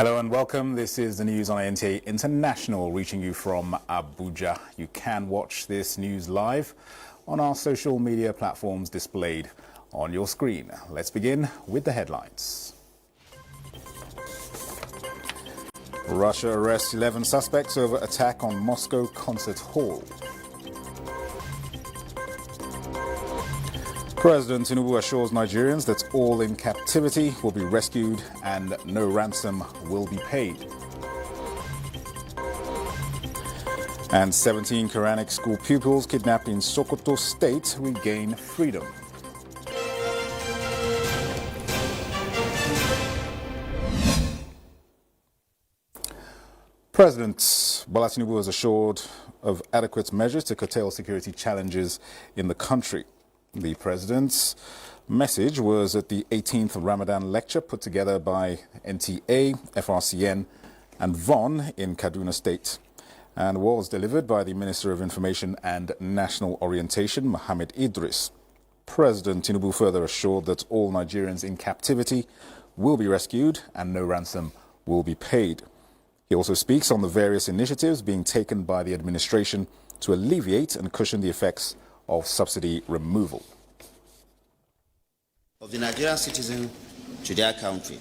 Hello and welcome. This is the news on NTA International, reaching you from Abuja. You can watch this news live on our social media platforms displayed on your screen. Let's begin with the headlines. Russia arrests 11 suspects over attack on Moscow concert hall. President Tinubu assures Nigerians that all in captivity will be rescued and no ransom will be paid. And 17 Quranic school pupils kidnapped in Sokoto State regain freedom. President Bola Tinubu was assured of adequate measures to curtail security challenges in the country. The president's message was at the 18th Ramadan lecture put together by NTA, FRCN and VON in Kaduna State, and was delivered by the Minister of Information and National Orientation, Mohammed Idris. President Tinubu further assured that all Nigerians in captivity will be rescued and no ransom will be paid. He also speaks on the various initiatives being taken by the administration to alleviate and cushion the effects of subsidy removal. Of the Nigerian citizen to their country.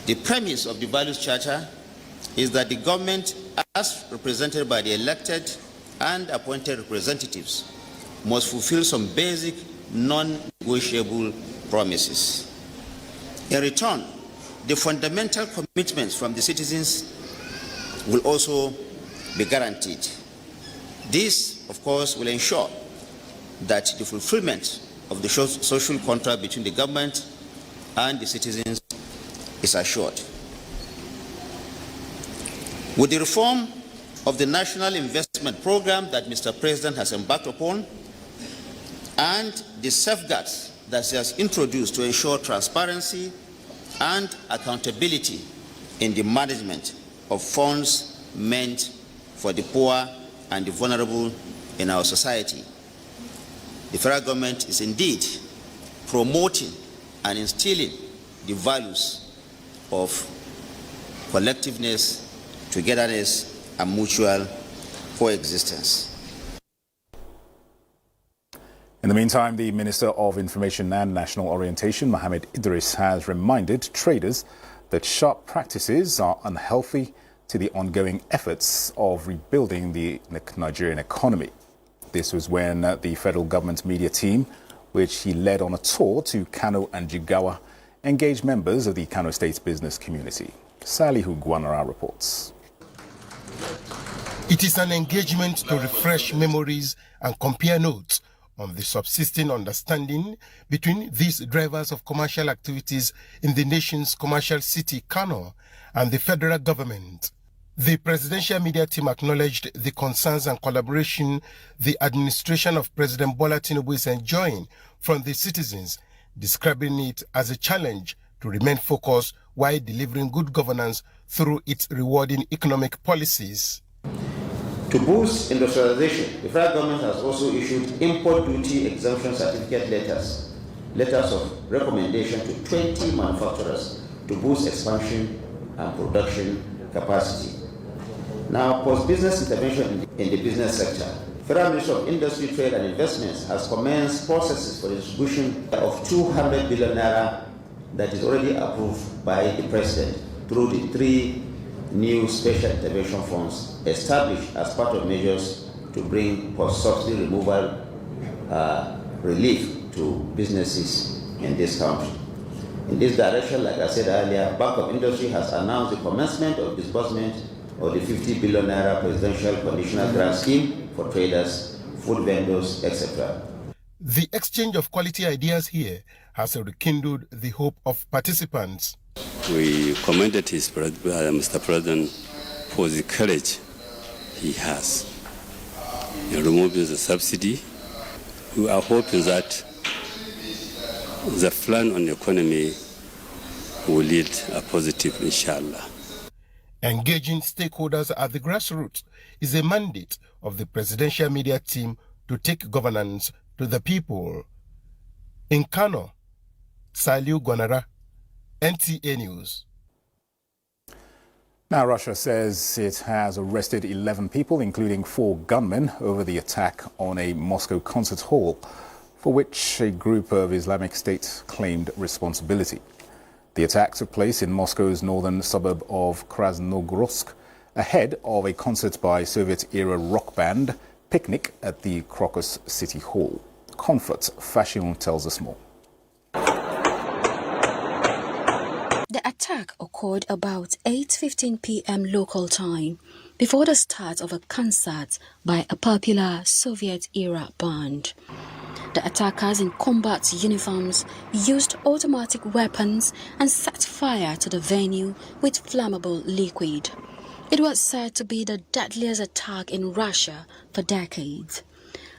The premise of the Values Charter is that the government, as represented by the elected and appointed representatives, must fulfill some basic non-negotiable promises. In return, the fundamental commitments from the citizens will also be guaranteed. This, of course, will ensure that the fulfillment of the social contract between the government and the citizens is assured. With the reform of the National Investment Program that Mr. President has embarked upon and the safeguards that he has introduced to ensure transparency and accountability in the management of funds meant for the poor and the vulnerable in our society, the federal government is indeed promoting and instilling the values of collectiveness, togetherness, and mutual coexistence. In the meantime, the Minister of Information and National Orientation, Mohammed Idris, has reminded traders that sharp practices are unhealthy to the ongoing efforts of rebuilding the Nigerian economy. This was when the federal government media team, which he led on a tour to Kano and Jigawa, engaged members of the Kano State business community. Salihu Gwanara reports. It is an engagement to refresh memories and compare notes on the subsisting understanding between these drivers of commercial activities in the nation's commercial city, Kano, and the federal government. The presidential media team acknowledged the concerns and collaboration the administration of President Bola Tinubu is enjoying from the citizens, describing it as a challenge to remain focused while delivering good governance through its rewarding economic policies. To boost industrialization, the federal government has also issued import duty exemption certificate letters of recommendation to 20 manufacturers to boost expansion and production capacity. Now, post-business intervention in the business sector, Federal Ministry of Industry, Trade and Investments has commenced processes for the distribution of 200 billion naira that is already approved by the President through the 3 new special intervention funds established as part of measures to bring post-subsidy removal relief to businesses in this country. In this direction, like I said earlier, Bank of Industry has announced the commencement of disbursement of the 50 billion naira presidential conditional grant scheme for traders, food vendors, etc. The exchange of quality ideas here has rekindled the hope of participants. We commended Mr. President for the courage he has in removing the subsidy. We are hoping that the plan on the economy will lead a positive, inshallah. Engaging stakeholders at the grassroots is a mandate of the presidential media team to take governance to the people. In Kano, Saliu Gwanara, NTA News. Now, Russia says it has arrested 11 people, including 4 gunmen, over the attack on a Moscow concert hall, for which a group of Islamic State claimed responsibility. The attack took place in Moscow's northern suburb of Krasnogorsk, ahead of a concert by Soviet-era rock band Picnic at the Crocus City Hall. Comfort Fashion tells us more. The attack occurred about 8:15 p.m. local time, before the start of a concert by a popular Soviet-era band. The attackers in combat uniforms used automatic weapons and set fire to the venue with flammable liquid. It was said to be the deadliest attack in Russia for decades.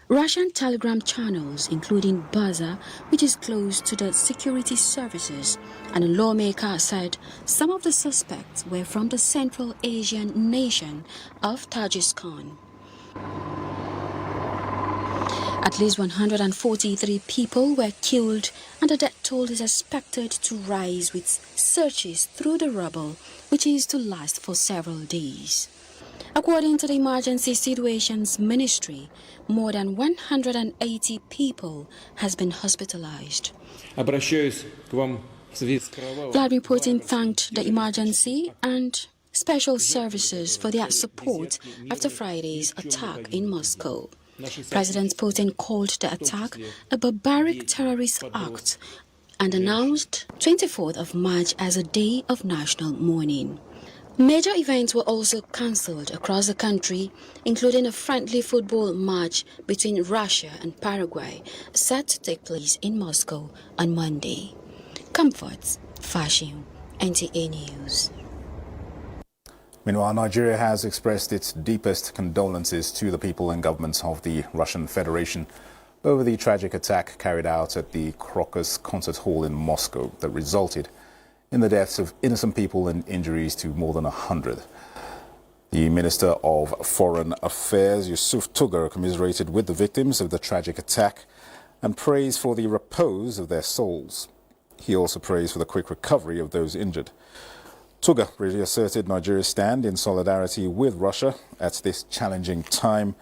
Russian telegram channels, including Buzzer, which is close to the security services, and a lawmaker said some of the suspects were from the Central Asian nation of Tajikistan. At least 143 people were killed, and the death toll is expected to rise with searches through the rubble, which is to last for several days. According to the Emergency Situations Ministry, more than 180 people has been hospitalized. Vladimir Putin thanked the emergency and special services for their support after Friday's attack in Moscow. President Putin called the attack a barbaric terrorist act and announced 24th of March as a day of national mourning. Major events were also cancelled across the country, including a friendly football match between Russia and Paraguay set to take place in Moscow on Monday. Comforts, Fashion, NTA News. Meanwhile, Nigeria has expressed its deepest condolences to the people and governments of the Russian Federation over the tragic attack carried out at the Crocus Concert Hall in Moscow that resulted in the deaths of innocent people and injuries to more than 100. The Minister of Foreign Affairs, Yusuf Tugar, commiserated with the victims of the tragic attack and praised for the repose of their souls. He also praised for the quick recovery of those injured. Tugar reasserted Nigeria's stand in solidarity with Russia at this challenging time,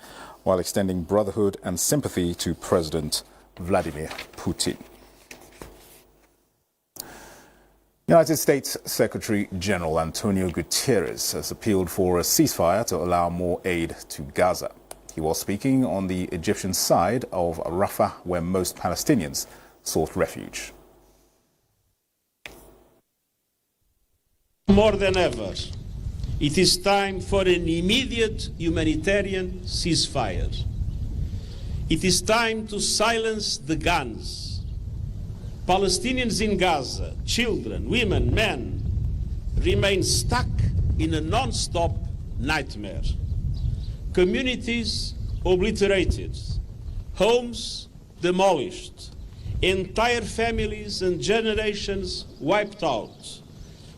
while extending brotherhood and sympathy to President Vladimir Putin. United States Secretary General Antonio Guterres has appealed for a ceasefire to allow more aid to Gaza. He was speaking on the Egyptian side of Rafah, where most Palestinians sought refuge. More than ever, it is time for an immediate humanitarian ceasefire. It is time to silence the guns. Palestinians in Gaza, children, women, men, remain stuck in a non-stop nightmare. Communities obliterated, homes demolished, entire families and generations wiped out,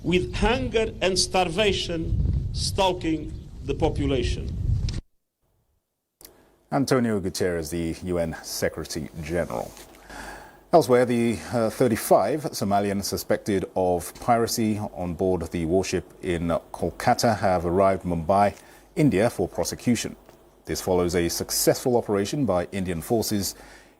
with hunger and starvation stalking the population. Antonio Guterres, the UN Secretary General. Elsewhere, the 35 Somalians suspected of piracy on board the warship in Kolkata have arrived in Mumbai, India, for prosecution. This follows a successful operation by Indian forces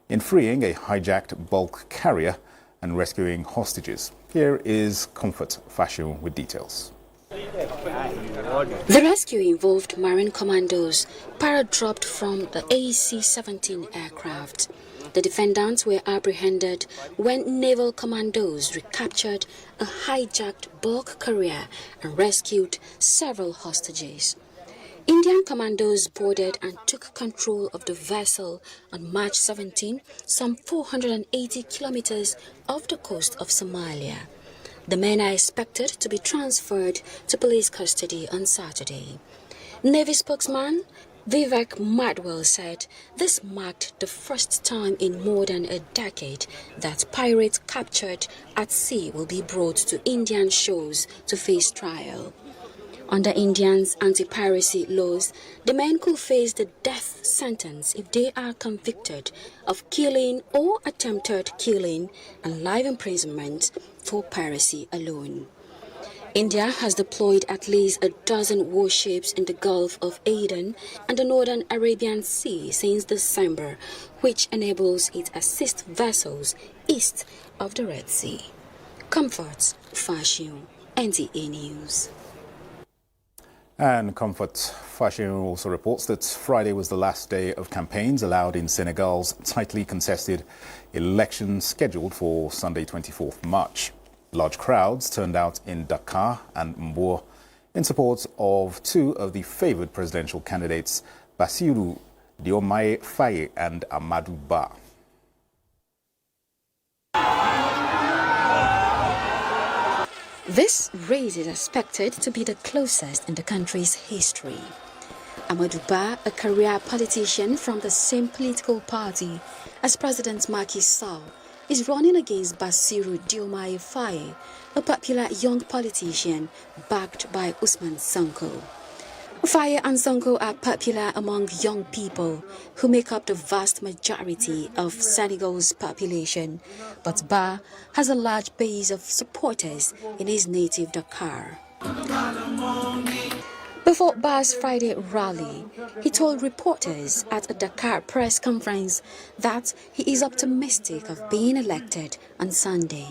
in freeing a hijacked bulk carrier and rescuing hostages. Here is Comfort Fashion with details. The rescue involved Marine commandos paradropped from the AC-17 aircraft. The defendants were apprehended when naval commandos recaptured a hijacked bulk carrier and rescued several hostages. Indian commandos boarded and took control of the vessel on March 17, some 480 kilometers off the coast of Somalia. The men are expected to be transferred to police custody on Saturday. Navy spokesman Vivek Madwell said this marked the first time in more than a decade that pirates captured at sea will be brought to Indian shores to face trial. Under India's anti-piracy laws, the men could face the death sentence if they are convicted of killing or attempted killing and life imprisonment for piracy alone. India has deployed at least a dozen warships in the Gulf of Aden and the Northern Arabian Sea since December, which enables it to assist vessels east of the Red Sea. Comfort Fashion, NTA News. And Comfort Fashion also reports that Friday was the last day of campaigns allowed in Senegal's tightly contested election scheduled for Sunday, 24th March. Large crowds turned out in Dakar and Mbour in support of two of the favoured presidential candidates, Bassirou Diomaye Faye and Amadou Ba. This race is expected to be the closest in the country's history. Amadou Ba, a career politician from the same political party as President Macky Sall, is running against Bassirou Diomaye Faye, a popular young politician backed by Ousmane Sonko. Faye and Sonko are popular among young people who make up the vast majority of Senegal's population, but Ba has a large base of supporters in his native Dakar. Before Ba's Friday rally, he told reporters at a Dakar press conference that he is optimistic of being elected on Sunday.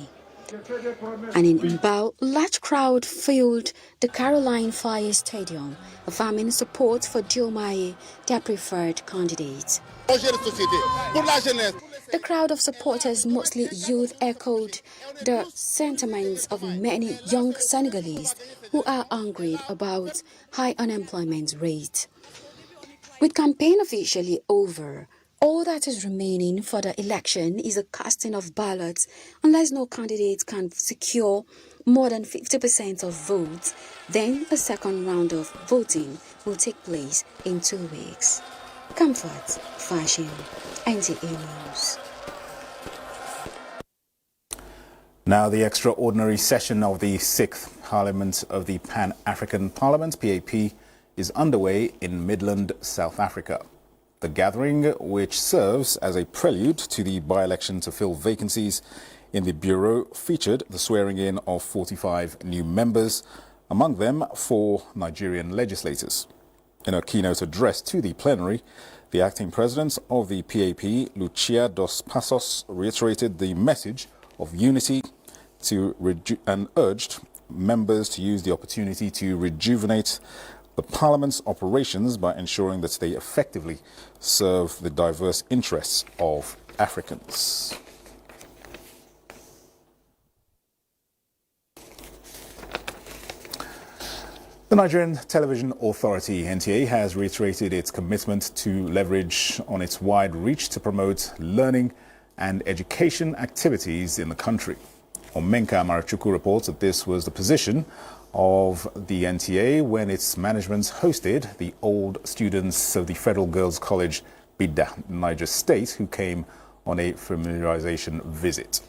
And in Mbao, large crowd filled the Caroline Faye Stadium, affirming support for Diomaye, their preferred candidate. The crowd of supporters, mostly youth, echoed the sentiments of many young Senegalese who are angry about high unemployment rate. With campaign officially over, all that is remaining for the election is a casting of ballots unless no candidate can secure more than 50% of votes. Then a second round of voting will take place in 2 weeks. Comfort Fashion, NTA News. Now, the extraordinary session of the 6th Parliament of the Pan-African Parliament, PAP, is underway in Midland, South Africa. The gathering, which serves as a prelude to the by-election to fill vacancies in the Bureau, featured the swearing-in of 45 new members, among them 4 Nigerian legislators. In a keynote address to the plenary, the acting president of the PAP, Lucia dos Passos, reiterated the message of unity and urged members to use the opportunity to rejuvenate the Parliament's operations by ensuring that they effectively serve the diverse interests of Africans. The Nigerian Television Authority, NTA, has reiterated its commitment to leverage on its wide reach to promote learning and education activities in the country. Omenka Marachuku reports that this was the position of the NTA when its management hosted the old students of the Federal Girls College, Bida, Niger State, who came on a familiarization visit.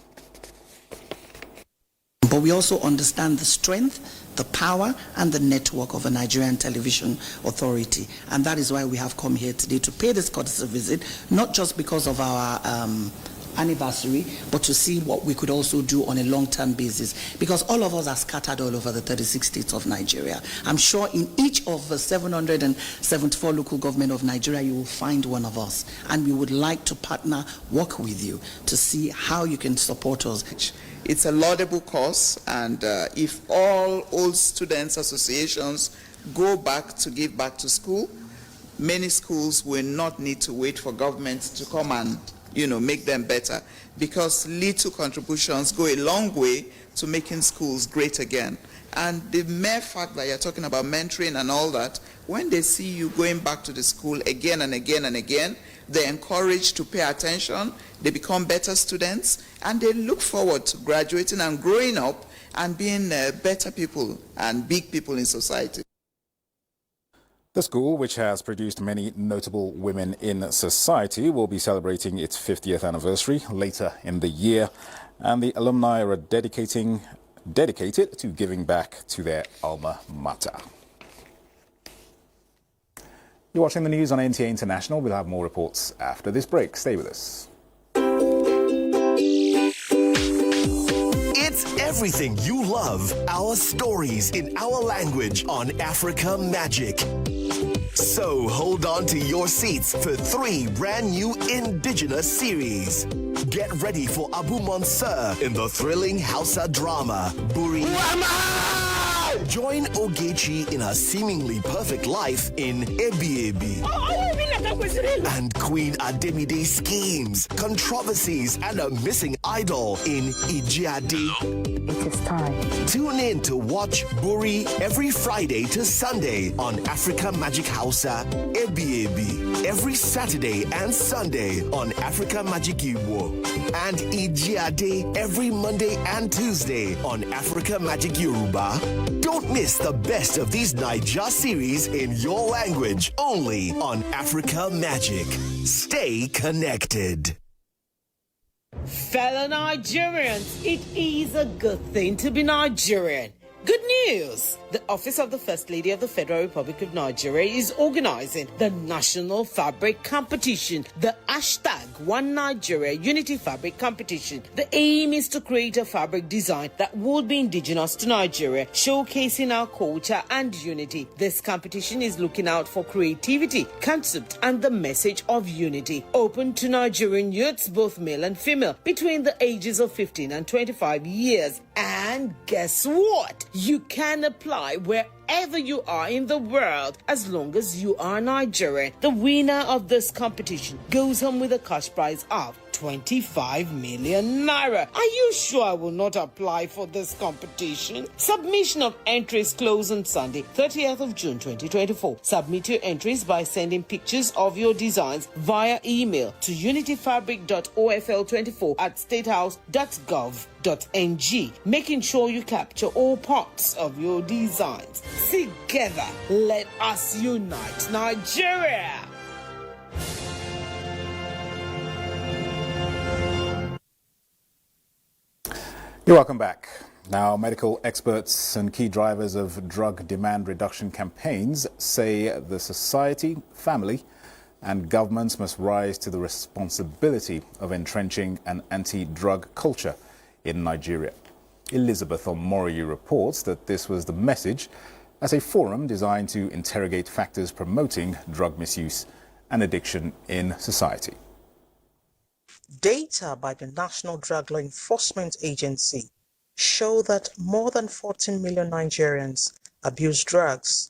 But we also understand the strength, the power, and the network of a Nigerian Television Authority. And that is why we have come here today to pay this courtesy visit, not just because of our anniversary, but to see what we could also do on a long-term basis, because all of us are scattered all over the 36 states of Nigeria. I'm sure in each of the 774 local government of Nigeria you will find one of us, and we would like to partner, work with you to see how you can support us. It's a laudable cause, and if all old students associations go back to give back to school, many schools will not need to wait for government to come and make them better, because little contributions go a long way to making schools great again. And the mere fact that you're talking about mentoring and all that, when they see you going back to the school again and again and again, they're encouraged to pay attention, they become better students, and they look forward to graduating and growing up and being better people and big people in society. The school, which has produced many notable women in society, will be celebrating its 50th anniversary later in the year, and the alumni are dedicated to giving back to their alma mater. You're watching the news on NTA International. We'll have more reports after this break. Stay with us. It's everything you love, our stories in our language on Africa Magic. So hold on to your seats for 3 brand new indigenous series. Get ready for Abu Mansur in the thrilling Hausa drama, Buri. Join Ogechi in her seemingly perfect life in Ebi Ebi. And Queen Ademide's schemes, controversies, and a missing idol in Ijiade. It is time. Tune in to watch Buri every Friday to Sunday on Africa Magic Hausa, Ebi Ebi. Every Saturday and Sunday on Africa Magic Igbo. And Ijiade every Monday and Tuesday on Africa Magic Yoruba. Don't miss the best of these Naija series in your language, only on Africa Magic. Stay connected. Fellow Nigerians, it is a good thing to be Nigerian. Good news! The Office of the First Lady of the Federal Republic of Nigeria is organizing the National Fabric Competition, the #One Nigeria Unity Fabric Competition. The aim is to create a fabric design that would be indigenous to Nigeria, showcasing our culture and unity. This competition is looking out for creativity, concept, and the message of unity. Open to Nigerian youths, both male and female, between the ages of 15 and 25 years. And guess what? You can apply wherever you are in the world as long as you are Nigerian. The winner of this competition goes home with a cash prize of 25 million naira. Are you sure I will not apply for this competition? Submission of entries close on Sunday, 30th of June 2024. Submit your entries by sending pictures of your designs via email to unityfabric.ofl24@statehouse.gov.ng, making sure you capture all parts of your designs. Together, let us unite Nigeria! You're welcome back. Now, medical experts and key drivers of drug demand reduction campaigns say the society, family, and governments must rise to the responsibility of entrenching an anti-drug culture in Nigeria. Elizabeth Omoriyi reports that this was the message at a forum designed to interrogate factors promoting drug misuse and addiction in society. Data by the National Drug Law Enforcement Agency show that more than 14 million Nigerians abuse drugs.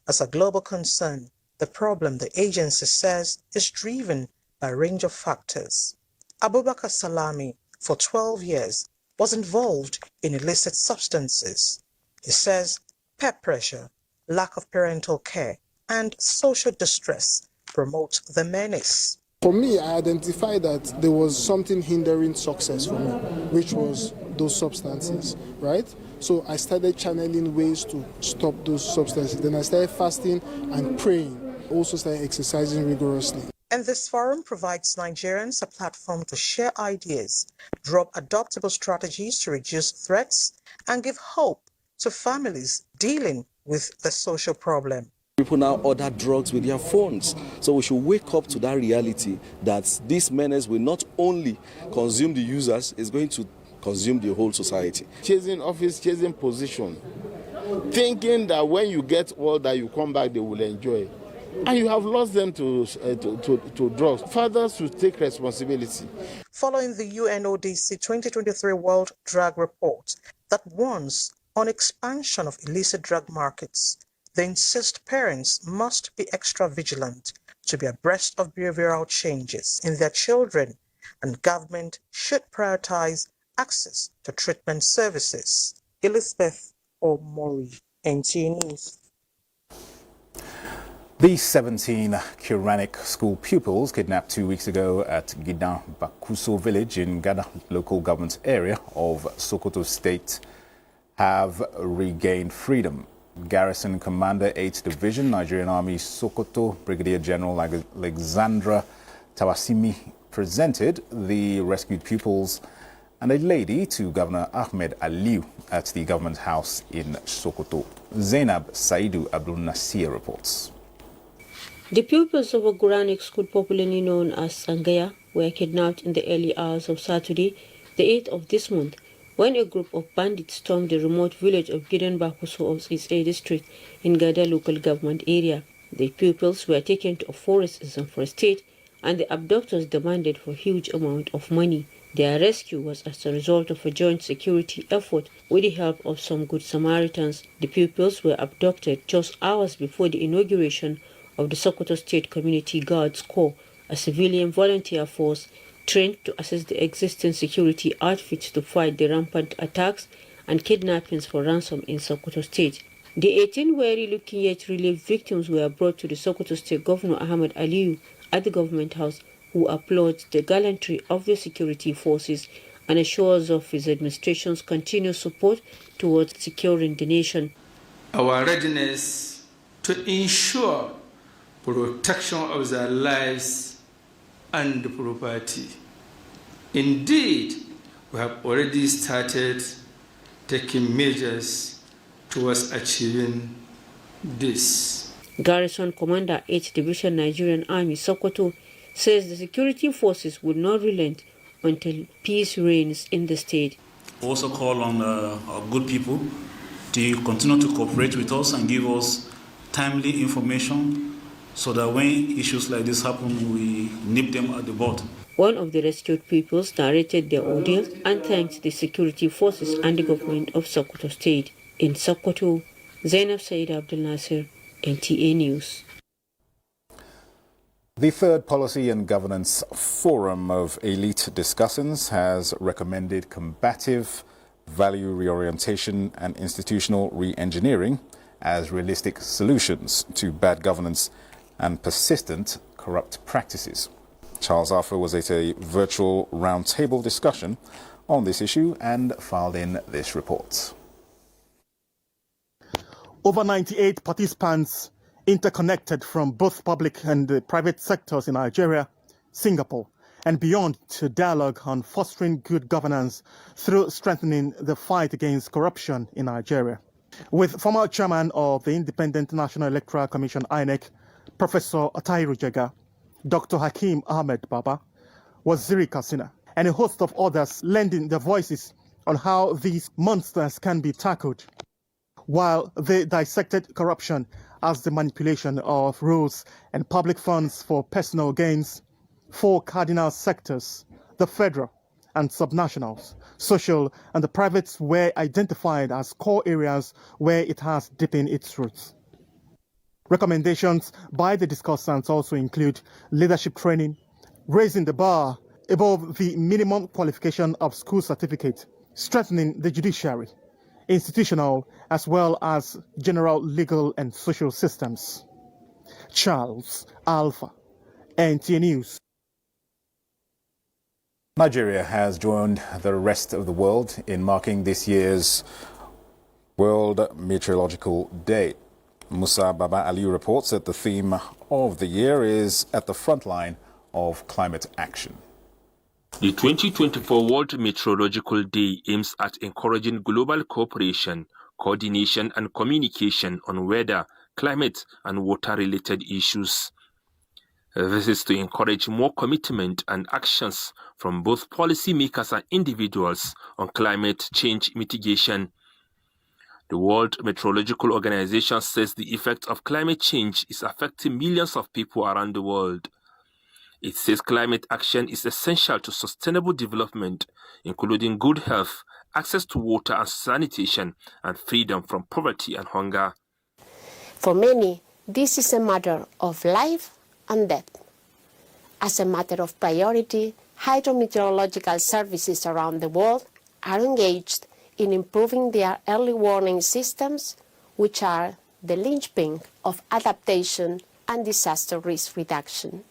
As a global concern, the problem, the agency says, is driven by a range of factors. Abubakar Salami, for 12 years, was involved in illicit substances. He says peer pressure, lack of parental care, and social distress promote the menace. For me, I identified that there was something hindering success for me, which was those substances, right? So I started channeling ways to stop those substances. Then I started fasting and praying. Also started exercising rigorously. And this forum provides Nigerians a platform to share ideas, drop adoptable strategies to reduce threats, and give hope to families dealing with the social problem. People now order drugs with their phones. So we should wake up to that reality that this menace will not only consume the users, it's going to consume the whole society. Chasing office, chasing position, thinking that when you get all that, you come back, they will enjoy. And you have lost them to drugs. Fathers should take responsibility. Following the UNODC 2023 World Drug Report that warns on expansion of illicit drug markets, they insist parents must be extra vigilant to be abreast of behavioral changes in their children, and government should prioritize access to treatment services. Elizabeth Omoriyi, NTA News. The 17 Quranic school pupils kidnapped 2 weeks ago at Gidan Bakuso village in Gada local government area of Sokoto State have regained freedom. Garrison Commander 8th Division, Nigerian Army Sokoto, Brigadier General Alexandra Tawasimi presented the rescued pupils and a lady to Governor Ahmed Aliu at the government house in Sokoto. Zainab Saidu Abdul Nasir reports. The pupils of a Quranic school popularly known as Sangaya were kidnapped in the early hours of Saturday, the 8th of this month, when a group of bandits stormed the remote village of Gidan Bakuso of Ise district in Gada local government area. The pupils were taken to a forest in Zamfara state, and the abductors demanded for a huge amount of money. Their rescue was as a result of a joint security effort with the help of some good Samaritans. The pupils were abducted just hours before the inauguration of the Sokoto State Community Guards Corps, a civilian volunteer force trained to assist the existing security outfits to fight the rampant attacks and kidnappings for ransom in Sokoto State. The 18 wary-looking yet relieved victims were brought to the Sokoto State Governor Ahmed Aliyu at the government house, who applauds the gallantry of the security forces and assures of his administration's continued support towards securing the nation. Our readiness to ensure protection of their lives and property. Indeed, we have already started taking measures towards achieving this. Garrison Commander 8th Division Nigerian Army Sokoto says the security forces will not relent until peace reigns in the state. We also call on our good people to continue to cooperate with us and give us timely information so that when issues like this happen, we nip them at the bud. One of the rescued pupils narrated their ordeal and thanked the security forces and the government of Sokoto State. In Sokoto, Zainab Said Abdul Nasir, NTA News. The Third Policy and Governance Forum of Elite Discussants has recommended combative value reorientation and institutional re-engineering as realistic solutions to bad governance and persistent corrupt practices. Charles Arthur was at a virtual roundtable discussion on this issue and filed in this report. Over 98 participants interconnected from both public and private sectors in Nigeria, Singapore, and beyond to dialogue on fostering good governance through strengthening the fight against corruption in Nigeria. With former chairman of the Independent National Electoral Commission, INEC, Professor Atairu Jega, Dr. Hakeem Ahmed Baba, Waziri Kassina, and a host of others lending their voices on how these monsters can be tackled. While they dissected corruption as the manipulation of rules and public funds for personal gains, 4 cardinal sectors, the federal and subnationals, social and the privates, were identified as core areas where it has deepened its roots. Recommendations by the discussants also include leadership training, raising the bar above the minimum qualification of school certificate, strengthening the judiciary, institutional as well as general legal and social systems. Charles Alpha, NTA News. Nigeria has joined the rest of the world in marking this year's World Meteorological Day. Musa Baba Aliyu reports that the theme of the year is at the front line of climate action. The 2024 World Meteorological Day aims at encouraging global cooperation, coordination and communication on weather, climate and water-related issues. This is to encourage more commitment and actions from both policymakers and individuals on climate change mitigation. The World Meteorological Organization says the effect of climate change is affecting millions of people around the world. It says climate action is essential to sustainable development, including good health, access to water and sanitation, and freedom from poverty and hunger. For many, this is a matter of life and death. As a matter of priority, hydrometeorological services around the world are engaged in improving their early warning systems, which are the linchpin of adaptation and disaster risk reduction.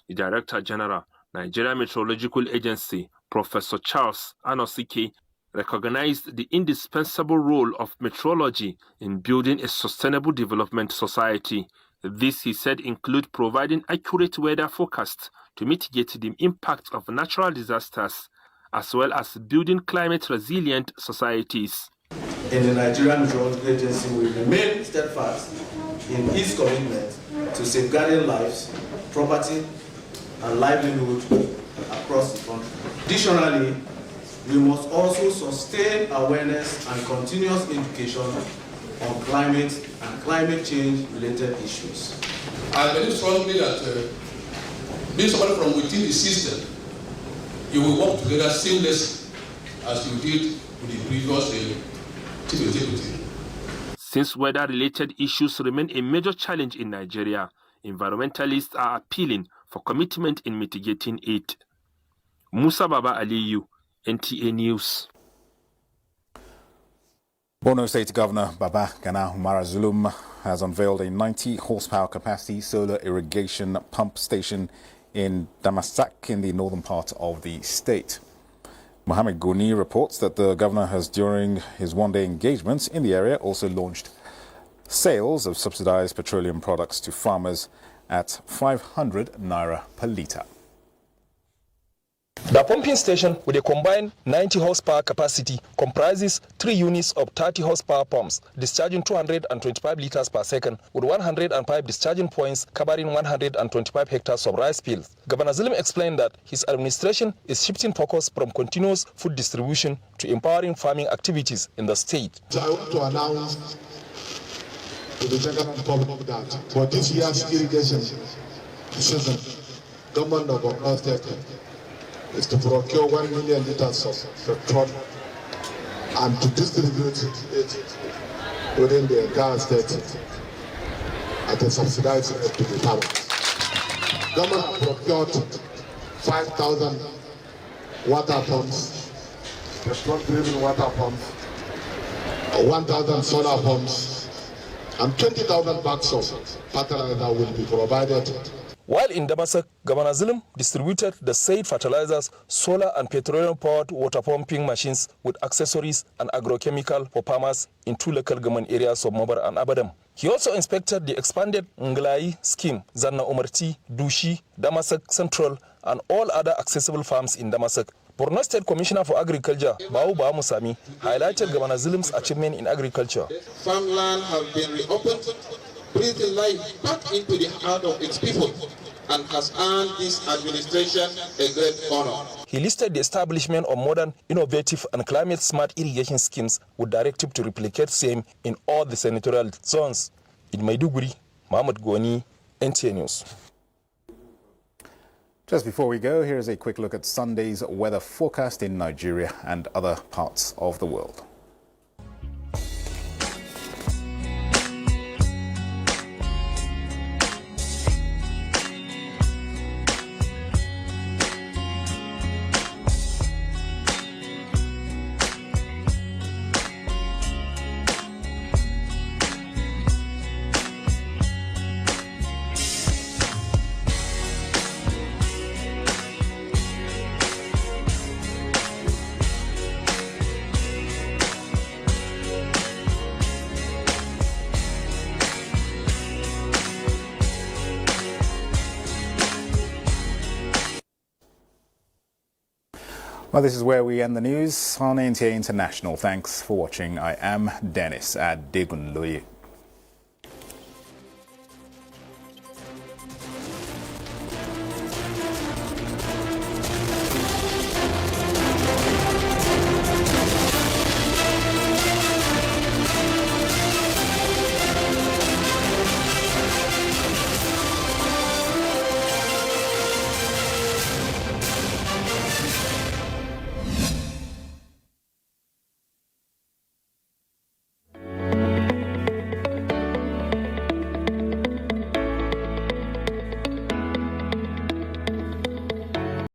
The Director General, Nigerian Meteorological Agency, Professor Charles Anosike, recognized the indispensable role of meteorology in building a sustainable development society. This, he said, includes providing accurate weather forecasts to mitigate the impact of natural disasters, as well as building climate-resilient societies. In the Nigerian Meteorological Agency, we remain steadfast in its commitment to safeguarding lives, property, and livelihood across the country. Additionally, we must also sustain awareness and continuous education on climate and climate change related issues. I believe strongly that being somebody from within the system, you will work together seamlessly as you did with the previous chief executive. Since weather-related issues remain a major challenge in Nigeria, environmentalists are appealing for commitment in mitigating it. Musa Baba Aliyu, NTA News. Borno State Governor Baba Gana Umara Zulum has unveiled a 90-horsepower capacity solar irrigation pump station in Damasak in the northern part of the state. Mohammed Goni reports that the governor has, during his one-day engagements in the area, also launched sales of subsidized petroleum products to farmers at 500 naira per litre. The pumping station, with a combined 90 horsepower capacity, comprises 3 units of 30 horsepower pumps discharging 225 liters per second, with 105 discharging points covering 125 hectares of rice fields. Governor Zulum explained that his administration is shifting focus from continuous food distribution to empowering farming activities in the state. So I want to announce to the general public that for this year's irrigation season, government of Borno State is to procure 1 million liters of petrol and to distribute it within the entire state at a subsidized rate to the farmers. Government procured 5,000 water pumps, petrol-driven water pumps, 1,000 solar pumps, and 20,000 bags of fertilizer will be provided. While in Damasak, Governor Zulum distributed the said fertilizers, solar and petroleum-powered water pumping machines with accessories and agrochemical for farmers in 2 local government areas of Mobar and Abadam. He also inspected the expanded Nglai scheme, Zanna Umarti, Dushi, Damasak Central, and all other accessible farms in Damasak. Borno State Commissioner for Agriculture, Bau Musami, highlighted Governor Zulum's achievement in agriculture. Farmland has been reopened, breathing life back into the heart of its people, and has earned this administration a great honor. He listed the establishment of modern, innovative, and climate-smart irrigation schemes with directive to replicate same in all the senatorial zones. In Maiduguri, Mohammed Goni, NTA News. Just before we go, here's a quick look at Sunday's weather forecast in Nigeria and other parts of the world. Well, this is where we end the news on NTA International. Thanks for watching. I am Dennis Adegunloye.